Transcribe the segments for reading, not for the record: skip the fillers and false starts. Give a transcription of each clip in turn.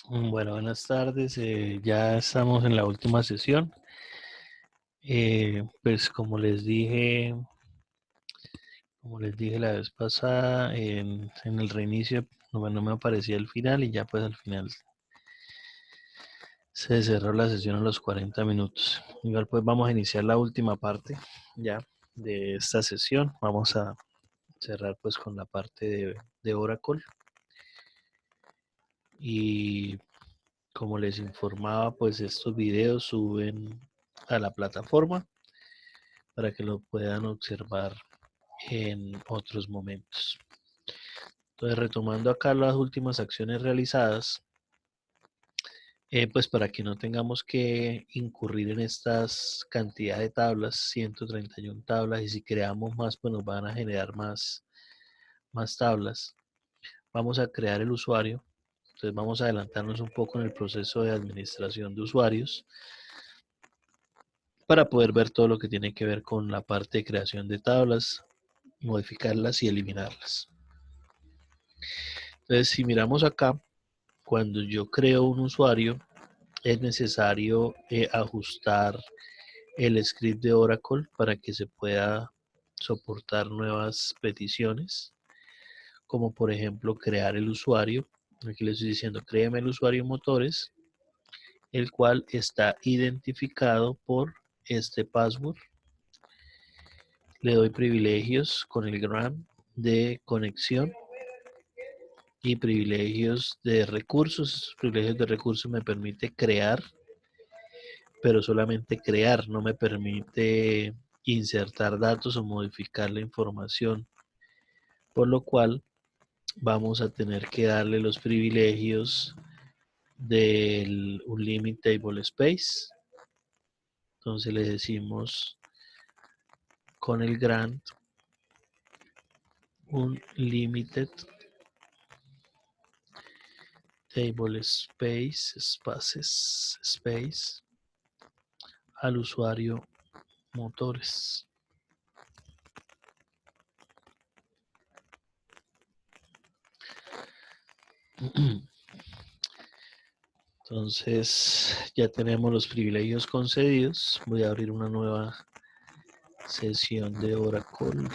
Bueno, buenas tardes. Ya estamos en la última sesión. Pues como les dije la vez pasada, en el reinicio no me aparecía el final y ya pues al final se cerró la sesión a los 40 minutos. Igual pues vamos a iniciar la última parte ya de esta sesión. Vamos a cerrar pues con la parte de Oracle y como les informaba pues estos videos suben a la plataforma para que lo puedan observar en otros momentos. Entonces, retomando acá las últimas acciones realizadas, pues para que no tengamos que incurrir en estas cantidad de tablas, 131 tablas, y si creamos más, pues nos van a generar más tablas. Vamos a crear el usuario. Entonces vamos a adelantarnos un poco en el proceso de administración de usuarios para poder ver todo lo que tiene que ver con la parte de creación de tablas, modificarlas y eliminarlas. Entonces, si miramos acá, cuando yo creo un usuario, es necesario ajustar el script de Oracle para que se pueda soportar nuevas peticiones, como por ejemplo crear el usuario. Aquí le estoy diciendo, créeme el usuario motores, el cual está identificado por este password. Le doy privilegios con el grant de conexión y privilegios de recursos. Esos privilegios de recursos me permite crear, pero solamente crear, no me permite insertar datos o modificar la información, por lo cual vamos a tener que darle los privilegios del Unlimited Table Space. Entonces le decimos con el grant Unlimited Table Space al usuario motores. Entonces ya tenemos los privilegios concedidos. Voy a abrir una nueva sesión de Oracle.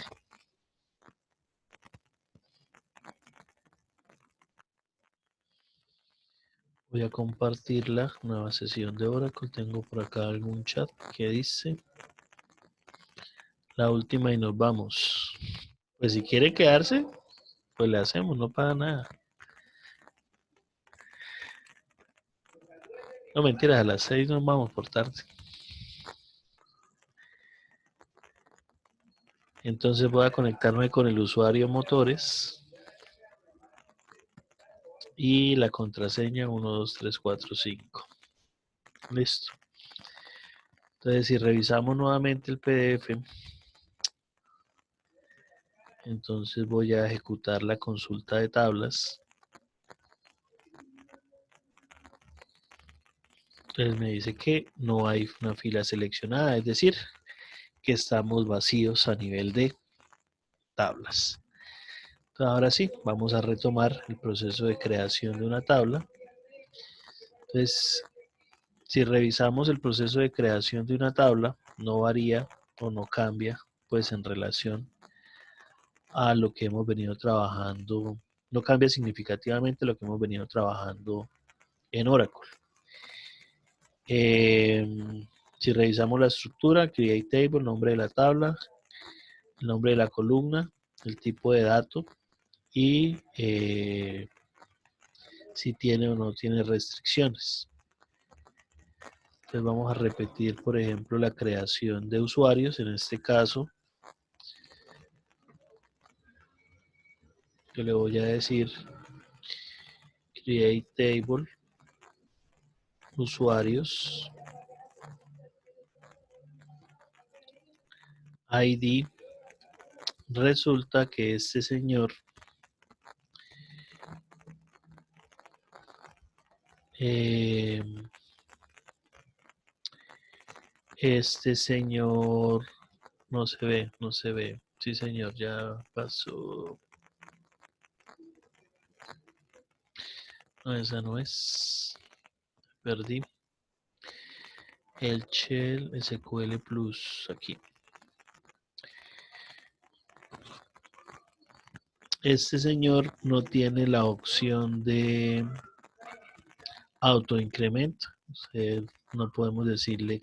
Voy a compartir la nueva sesión de Oracle. Tengo por acá algún chat que dice la última y nos vamos. Pues si quiere quedarse, pues le hacemos, no pasa nada. No mentiras, a las 6 nos vamos por tarde. Entonces voy a conectarme con el usuario motores y la contraseña 12345. Listo. Entonces si revisamos nuevamente el PDF, entonces voy a ejecutar la consulta de tablas. Entonces me dice que no hay una fila seleccionada, es decir, que estamos vacíos a nivel de tablas. Entonces, ahora sí, vamos a retomar el proceso de creación de una tabla. Entonces, si revisamos el proceso de creación de una tabla, no varía o no cambia, pues en relación a lo que hemos venido trabajando, no cambia significativamente lo que hemos venido trabajando en Oracle. Si revisamos la estructura, create table, nombre de la tabla, el nombre de la columna, el tipo de dato y si tiene o no tiene restricciones. Entonces vamos a repetir, por ejemplo, la creación de usuarios. En este caso, yo le voy a decir create table, usuarios, ID. Resulta que este señor eh, no se ve, no se ve. Sí, señor, ya pasó. No, esa no es. Perdí. El Shell SQL Plus aquí. Este señor no tiene la opción de autoincremento. No podemos decirle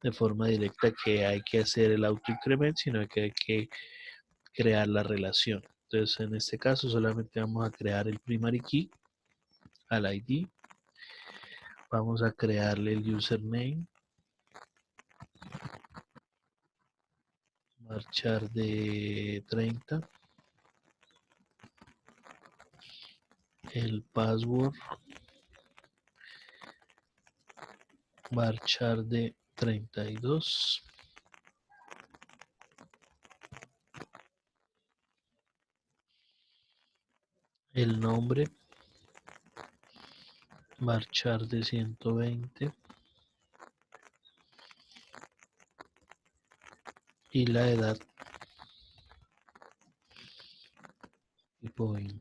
de forma directa que hay que hacer el autoincremento, sino que hay que crear la relación. Entonces, en este caso, solamente vamos a crear el primary key al ID. Vamos a crearle el username. Marchar de 30. El password. Marchar de 32. El nombre. Marchar de 120. Y la edad. Tipo 20.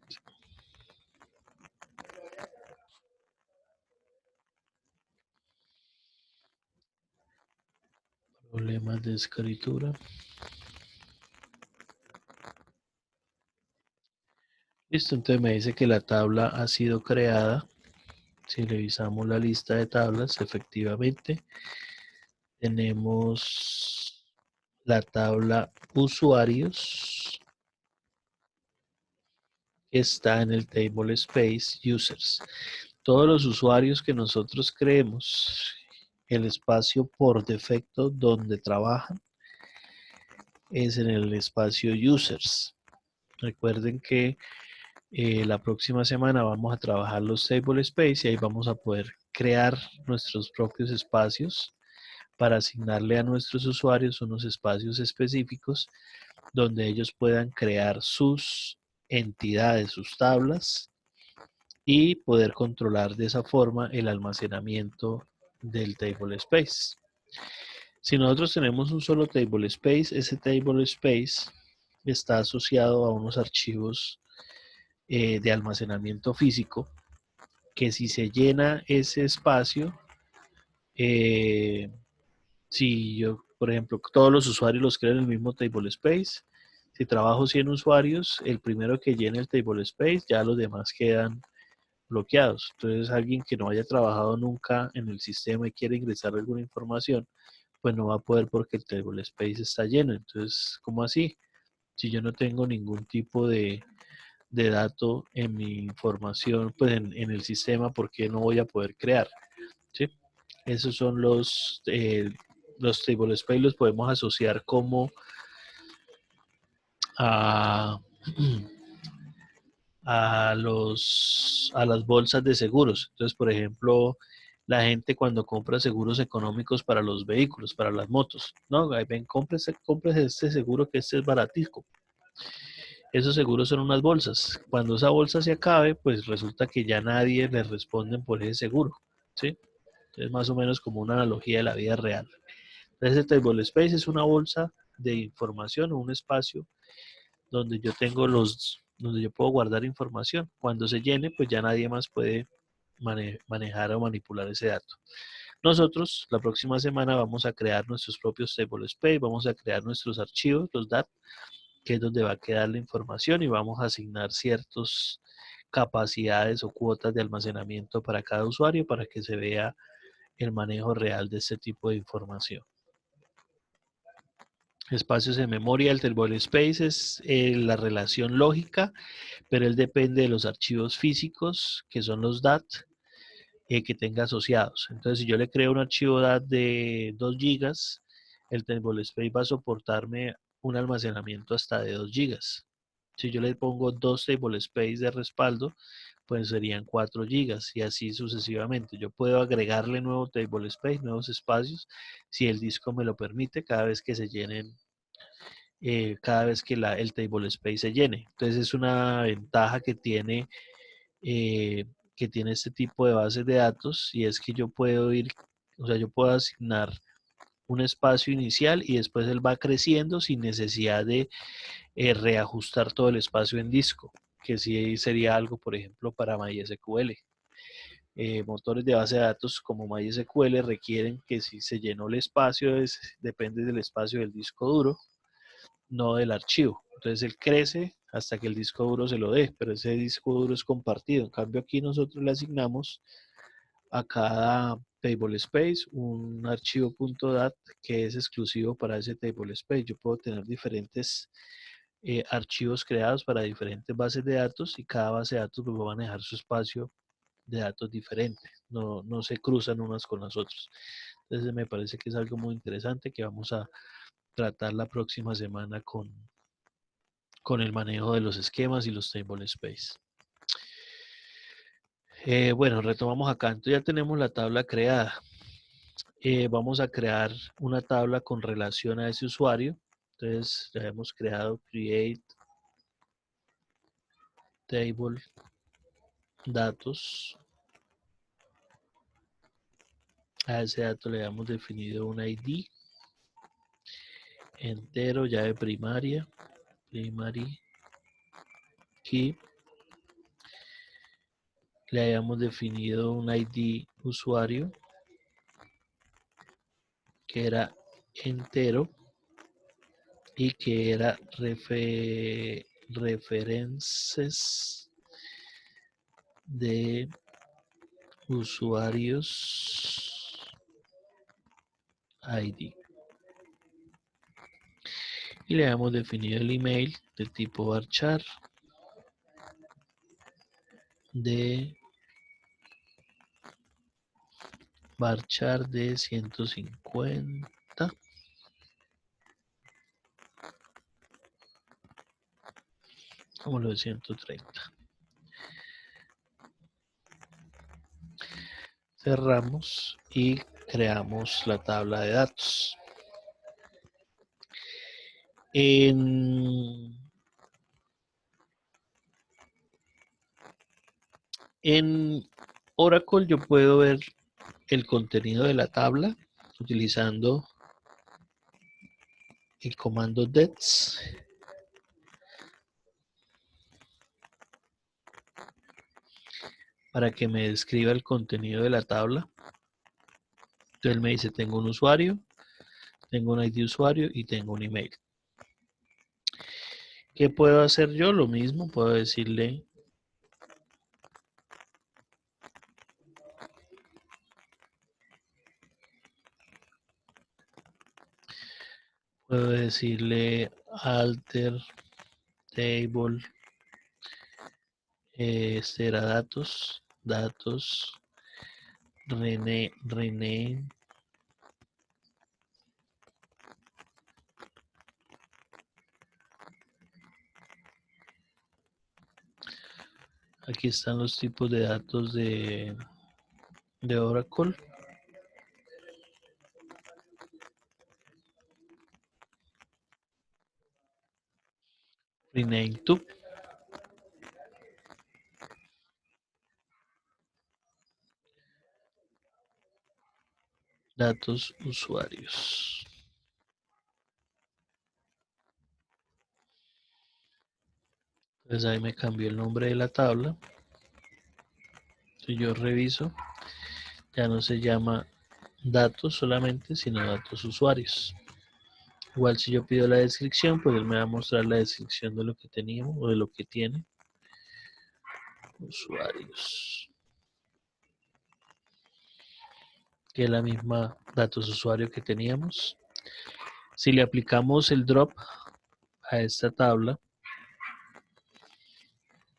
Problemas de escritura. Listo, entonces me dice que la tabla ha sido creada. Si revisamos la lista de tablas, efectivamente tenemos la tabla usuarios que está en el table space users. Todos los usuarios que nosotros creemos, el espacio por defecto donde trabajan es en el espacio users. Recuerden que la próxima semana vamos a trabajar los table space y ahí vamos a poder crear nuestros propios espacios para asignarle a nuestros usuarios unos espacios específicos donde ellos puedan crear sus entidades, sus tablas y poder controlar de esa forma el almacenamiento del table space. Si nosotros tenemos un solo table space, ese table space está asociado a unos archivos de almacenamiento físico que si se llena ese espacio, eh, si yo, por ejemplo, todos los usuarios los creo en el mismo table space, si trabajo 100 usuarios, el primero que llene el table space, ya los demás quedan bloqueados. Entonces, alguien que no haya trabajado nunca en el sistema y quiere ingresar alguna información, pues no va a poder porque el table space está lleno. Entonces, ¿cómo así? Si yo no tengo ningún tipo de dato en mi información, pues en el sistema, ¿por qué no voy a poder crear? ¿Sí? Esos son los table space, los podemos asociar como a, a las bolsas de seguros. Entonces, por ejemplo, la gente cuando compra seguros económicos para los vehículos, para las motos, no, ahí ven, cómprese este seguro que este es baratico. Esos seguros son unas bolsas. Cuando esa bolsa se acabe, pues resulta que ya nadie le responde por ese seguro, ¿sí? Es más o menos como una analogía de la vida real. Entonces, el table space es una bolsa de información o un espacio donde yo tengo donde yo puedo guardar información. Cuando se llene, pues ya nadie más puede manejar o manipular ese dato. Nosotros la próxima semana vamos a crear nuestros propios table space, vamos a crear nuestros archivos, los DAT, que es donde va a quedar la información y vamos a asignar ciertas capacidades o cuotas de almacenamiento para cada usuario para que se vea el manejo real de este tipo de información. Espacios de memoria, el table space es la relación lógica, pero él depende de los archivos físicos, que son los DAT, que tenga asociados. Entonces, si yo le creo un archivo DAT de 2 gigas, el table space va a soportarme un almacenamiento hasta de 2 gigas. Si yo le pongo 2 table space de respaldo, pues serían 4 gigas y así sucesivamente. Yo puedo agregarle nuevo table space, nuevos espacios, si el disco me lo permite, cada vez que se llenen, cada vez que el table space se llene. Entonces es una ventaja eh, que tiene este tipo de bases de datos y es que yo puedo ir, o sea, yo puedo asignar un espacio inicial y después él va creciendo sin necesidad de reajustar todo el espacio en disco. que sí sería algo, por ejemplo, para MySQL. Motores de base de datos como MySQL requieren que si se llenó el espacio, depende del espacio del disco duro, no del archivo. Entonces él crece hasta que el disco duro se lo dé, pero ese disco duro es compartido. En cambio aquí nosotros le asignamos a cada table space un archivo .dat que es exclusivo para ese table space. Yo puedo tener diferentes archivos creados para diferentes bases de datos y cada base de datos va a manejar su espacio de datos diferente, no se cruzan unas con las otras. Entonces me parece que es algo muy interesante que vamos a tratar la próxima semana con el manejo de los esquemas y los table space. Bueno, retomamos acá. Entonces ya tenemos la tabla creada. Vamos a crear una tabla con relación a ese usuario. Entonces ya hemos creado create table datos. A ese dato le hemos definido un ID entero, llave primaria, primary key. Le hayamos definido un ID usuario que era entero y que era referencias de usuarios ID. Y le hemos definido el email de tipo varchar de 150. Como lo de 130. Cerramos y creamos la tabla de datos. En Oracle yo puedo ver el contenido de la tabla utilizando el comando dets para que me describa el contenido de la tabla. Entonces él me dice, tengo un usuario, tengo un ID usuario y tengo un email. ¿Qué puedo hacer yo? Lo mismo, puedo decirle alter table, este era datos, rename, aquí están los tipos de datos de Oracle. Rename to. Datos usuarios. Entonces ahí me cambió el nombre de la tabla. Si yo reviso, ya no se llama datos solamente, sino datos usuarios. Igual si yo pido la descripción, pues él me va a mostrar la descripción de lo que teníamos o de lo que tiene. Usuarios. Que es la misma datos usuario que teníamos. Si le aplicamos el drop a esta tabla,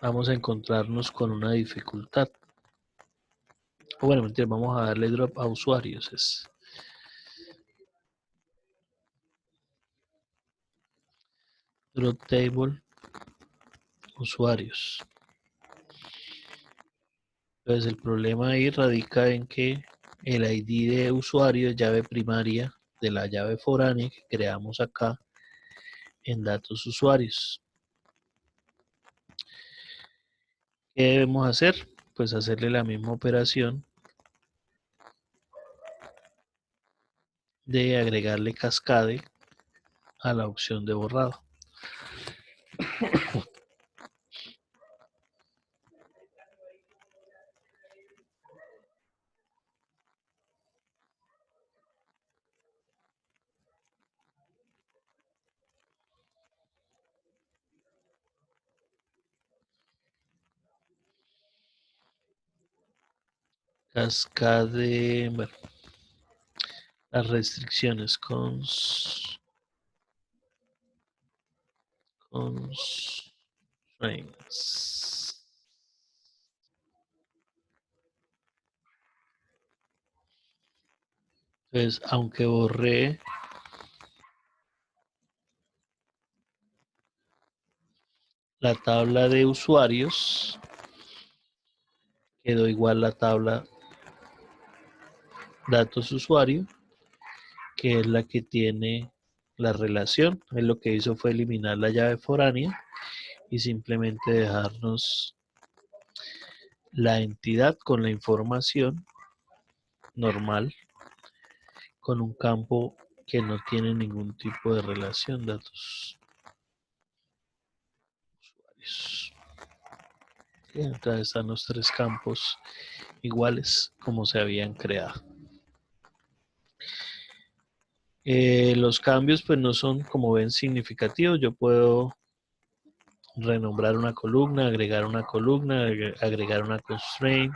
vamos a encontrarnos con una dificultad. O bueno, mentira, vamos a darle drop a usuarios. Drop table usuarios. Entonces el problema ahí radica en que el ID de usuario es llave primaria de la llave foránea que creamos acá en datos usuarios. ¿Qué debemos hacer? Pues hacerle la misma operación de agregarle cascade a la opción de borrado. Cascade, bueno, las restricciones constraints. Entonces, aunque borré la tabla de usuarios, quedó igual la tabla datos usuario, que es la que tiene la relación. Él lo que hizo fue eliminar la llave foránea y simplemente dejarnos la entidad con la información normal, con un campo que no tiene ningún tipo de relación datos usuarios. Entonces están los tres campos iguales como se habían creado. Los cambios pues no son, como ven, significativos. Yo puedo renombrar una columna, agregar una constraint.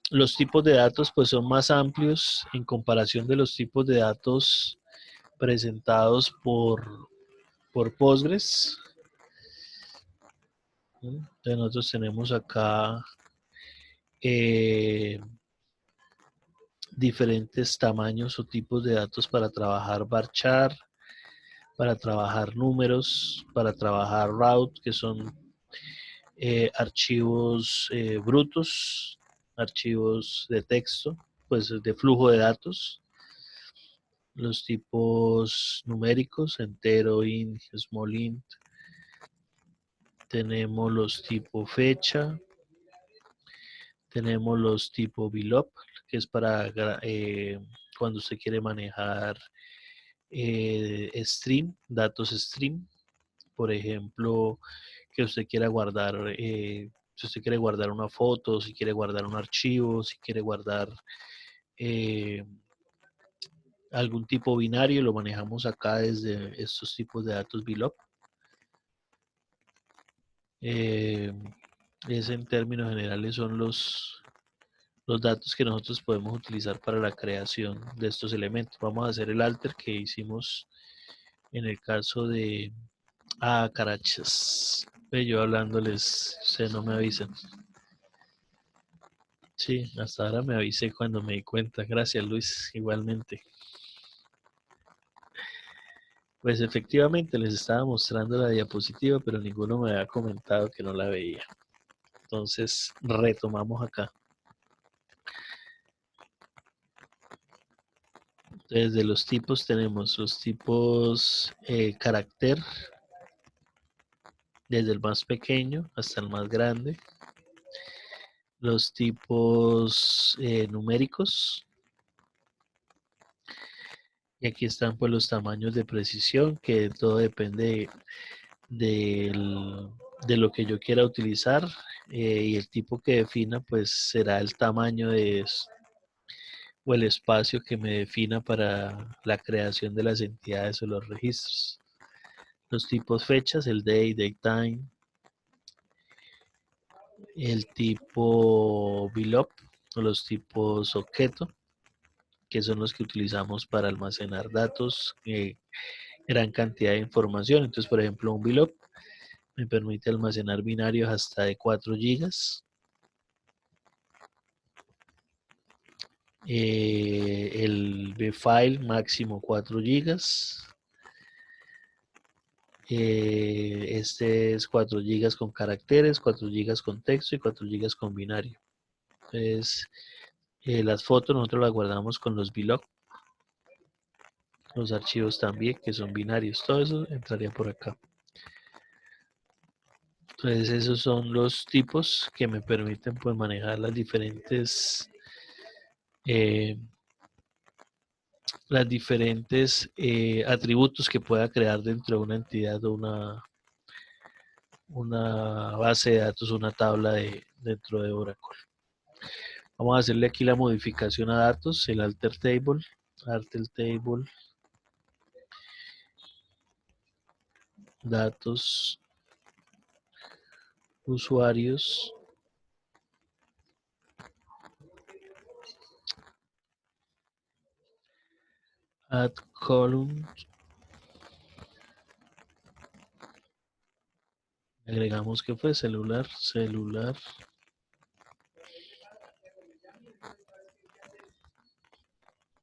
Los tipos de datos pues son más amplios en comparación de los tipos de datos presentados por Postgres. Entonces nosotros tenemos acá diferentes tamaños o tipos de datos para trabajar varchar, para trabajar números, para trabajar route, que son archivos brutos, archivos de texto, pues de flujo de datos, los tipos numéricos, entero, int, small int, tenemos los tipos fecha, tenemos los tipos VLOP, que es para cuando se quiere manejar stream, datos stream, por ejemplo, que usted quiera guardar, si usted quiere guardar una foto, si quiere guardar un archivo, si quiere guardar eh, algún tipo binario, lo manejamos acá desde estos tipos de datos VLOP. Ese en términos generales son los datos que nosotros podemos utilizar para la creación de estos elementos. Vamos a hacer el alter que hicimos en el caso de carachas. Yo hablándoles, ustedes no me avisan. Sí, hasta ahora me avisé cuando me di cuenta. Gracias, Luis, igualmente. Pues efectivamente les estaba mostrando la diapositiva, pero ninguno me había comentado que no la veía. Entonces retomamos acá. Desde los tipos tenemos los tipos carácter, desde el más pequeño hasta el más grande. Los tipos numéricos. Y aquí están pues los tamaños de precisión, que todo depende de lo que yo quiera utilizar y el tipo que defina pues será el tamaño o el espacio que me defina para la creación de las entidades o los registros. Los tipos fechas, el day, datetime, el tipo VLOP o los tipos objeto, que son los que utilizamos para almacenar datos, gran cantidad de información. Entonces, por ejemplo, un VLOP me permite almacenar binarios hasta de 4 gigas. El bfile máximo 4 gigas. Este es 4 gigas con caracteres, 4 gigas con texto y 4 gigas con binario. Entonces, las fotos nosotros las guardamos con los VLOC. Los archivos también, que son binarios. Todo eso entraría por acá. Entonces, esos son los tipos que me permiten pues manejar las diferentes atributos que pueda crear dentro de una entidad o una base de datos, una tabla dentro de Oracle. Vamos a hacerle aquí la modificación a datos, el alter table, datos usuarios, add column, agregamos que fue celular,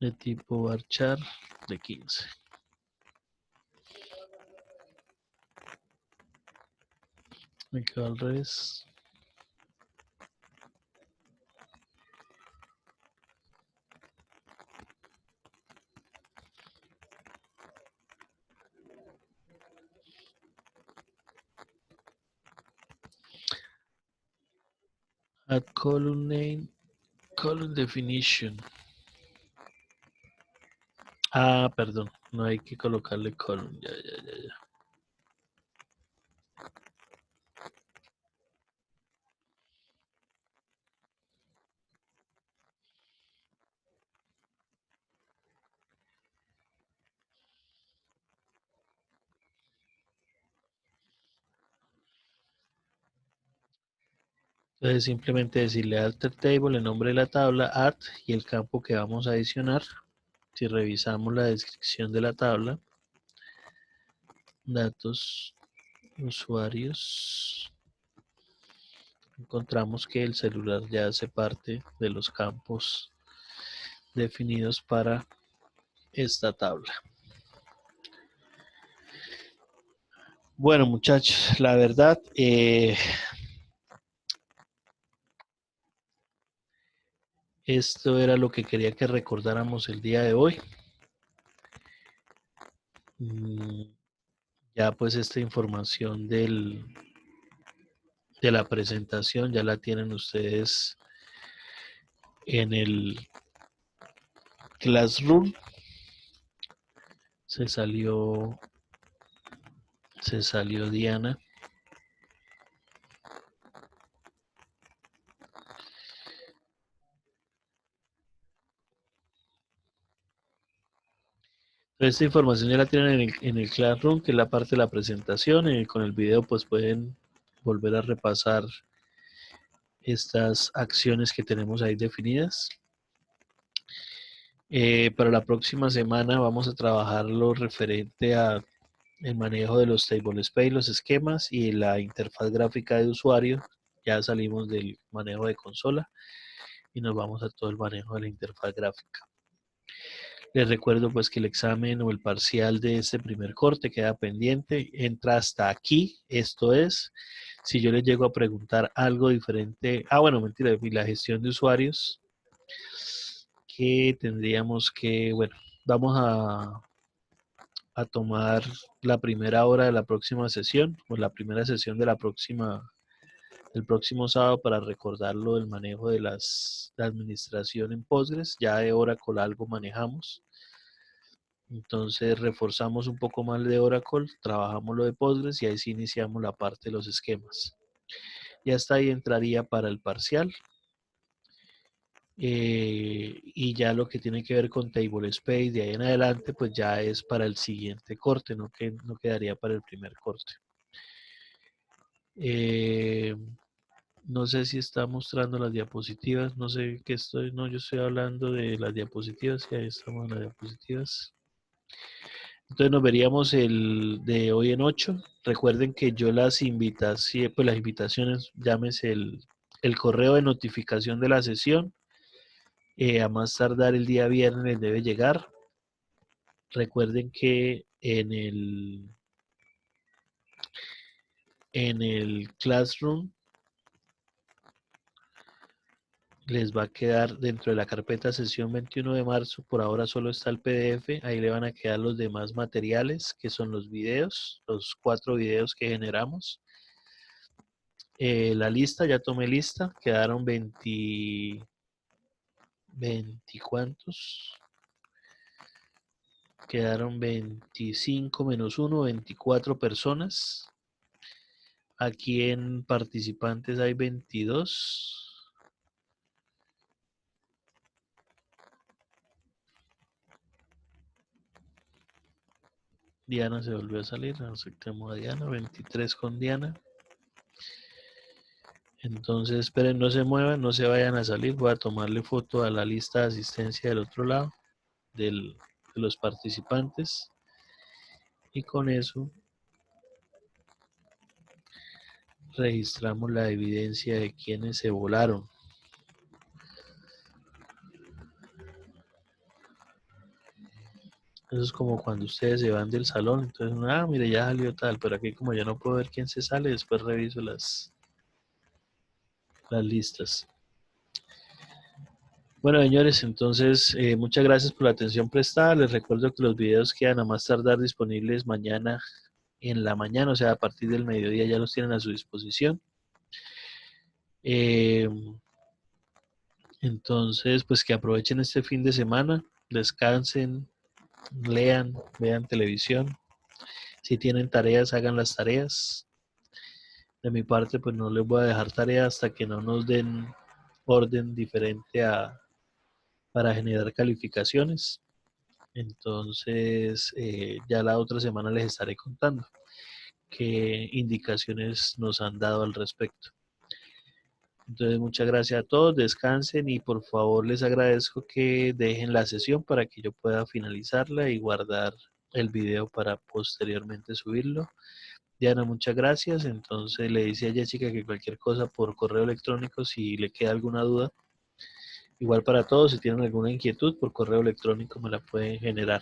de tipo varchar de 15. Me quedo al revés. Add column name, column definition. Ah, perdón, no hay que colocarle column. Ya. Entonces simplemente decirle alter table, el nombre de la tabla, add y el campo que vamos a adicionar. Si revisamos la descripción de la tabla, datos, usuarios, encontramos que el celular ya hace parte de los campos definidos para esta tabla. Bueno, muchachos, la verdad, esto era lo que quería que recordáramos el día de hoy. Ya pues esta información de la presentación ya la tienen ustedes en el Classroom. Se salió Diana. Esta información ya la tienen en el Classroom, que es la parte de la presentación. Con el video pues pueden volver a repasar estas acciones que tenemos ahí definidas. Para la próxima semana vamos a trabajar lo referente a el manejo de los table space, los esquemas y la interfaz gráfica de usuario. Ya salimos del manejo de consola y nos vamos a todo el manejo de la interfaz gráfica. Les recuerdo pues que el examen o el parcial de este primer corte queda pendiente, entra hasta aquí, esto es, si yo les llego a preguntar algo diferente, bueno, mentira, la gestión de usuarios, que tendríamos que, bueno, vamos a tomar la primera hora de la próxima sesión, o la primera sesión de del próximo sábado para recordarlo del manejo de la administración en Postgres, ya de Oracle algo manejamos. Entonces reforzamos un poco más de Oracle, trabajamos lo de Postgres y ahí sí iniciamos la parte de los esquemas. Y hasta ahí entraría para el parcial. Y ya lo que tiene que ver con Table Space de ahí en adelante, pues ya es para el siguiente corte, no quedaría para el primer corte. No sé si está mostrando las diapositivas, no sé qué no, yo estoy hablando de las diapositivas, y ahí estamos en las diapositivas. Entonces nos veríamos el de hoy en 8. Recuerden que yo las invitaciones, llámese el correo de notificación de la sesión, a más tardar el día viernes les debe llegar. Recuerden que en el Classroom les va a quedar dentro de la carpeta sesión 21 de marzo, por ahora solo está el PDF, ahí le van a quedar los demás materiales, que son los videos, los 4 videos que generamos. La lista, ya tomé lista, quedaron 20 ¿cuántos? Quedaron 25 menos 1, 24 personas. Aquí en participantes hay 22. Diana se volvió a salir, aceptemos a Diana, 23 con Diana. Entonces, esperen, no se muevan, no se vayan a salir. Voy a tomarle foto a la lista de asistencia del otro lado de los participantes. Y con eso registramos la evidencia de quienes se volaron. Eso es como cuando ustedes se van del salón. Entonces, mire, ya salió tal, pero aquí como yo no puedo ver quién se sale, después reviso las listas. Bueno, señores, entonces muchas gracias por la atención prestada. Les recuerdo que los videos quedan a más tardar disponibles mañana en la mañana, o sea, a partir del mediodía ya los tienen a su disposición. Eh, entonces, pues que aprovechen este fin de semana, descansen, lean, vean televisión. Si tienen tareas, hagan las tareas. De mi parte, pues no les voy a dejar tarea hasta que no nos den orden diferente para generar calificaciones. Entonces, ya la otra semana les estaré contando qué indicaciones nos han dado al respecto. Entonces, muchas gracias a todos, descansen y por favor les agradezco que dejen la sesión para que yo pueda finalizarla y guardar el video para posteriormente subirlo. Diana, muchas gracias. Entonces le dice a Jessica que cualquier cosa por correo electrónico, si le queda alguna duda, igual para todos, si tienen alguna inquietud por correo electrónico me la pueden generar.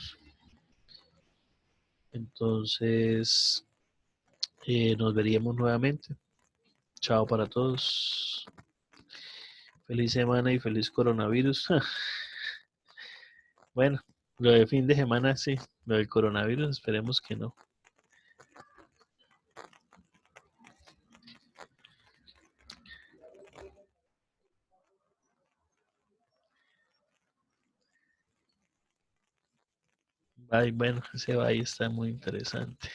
Entonces, nos veríamos nuevamente. Chao para todos. Feliz semana y feliz coronavirus. Bueno, lo de fin de semana sí, lo del coronavirus esperemos que no. Bye, bueno, ese bye está muy interesante.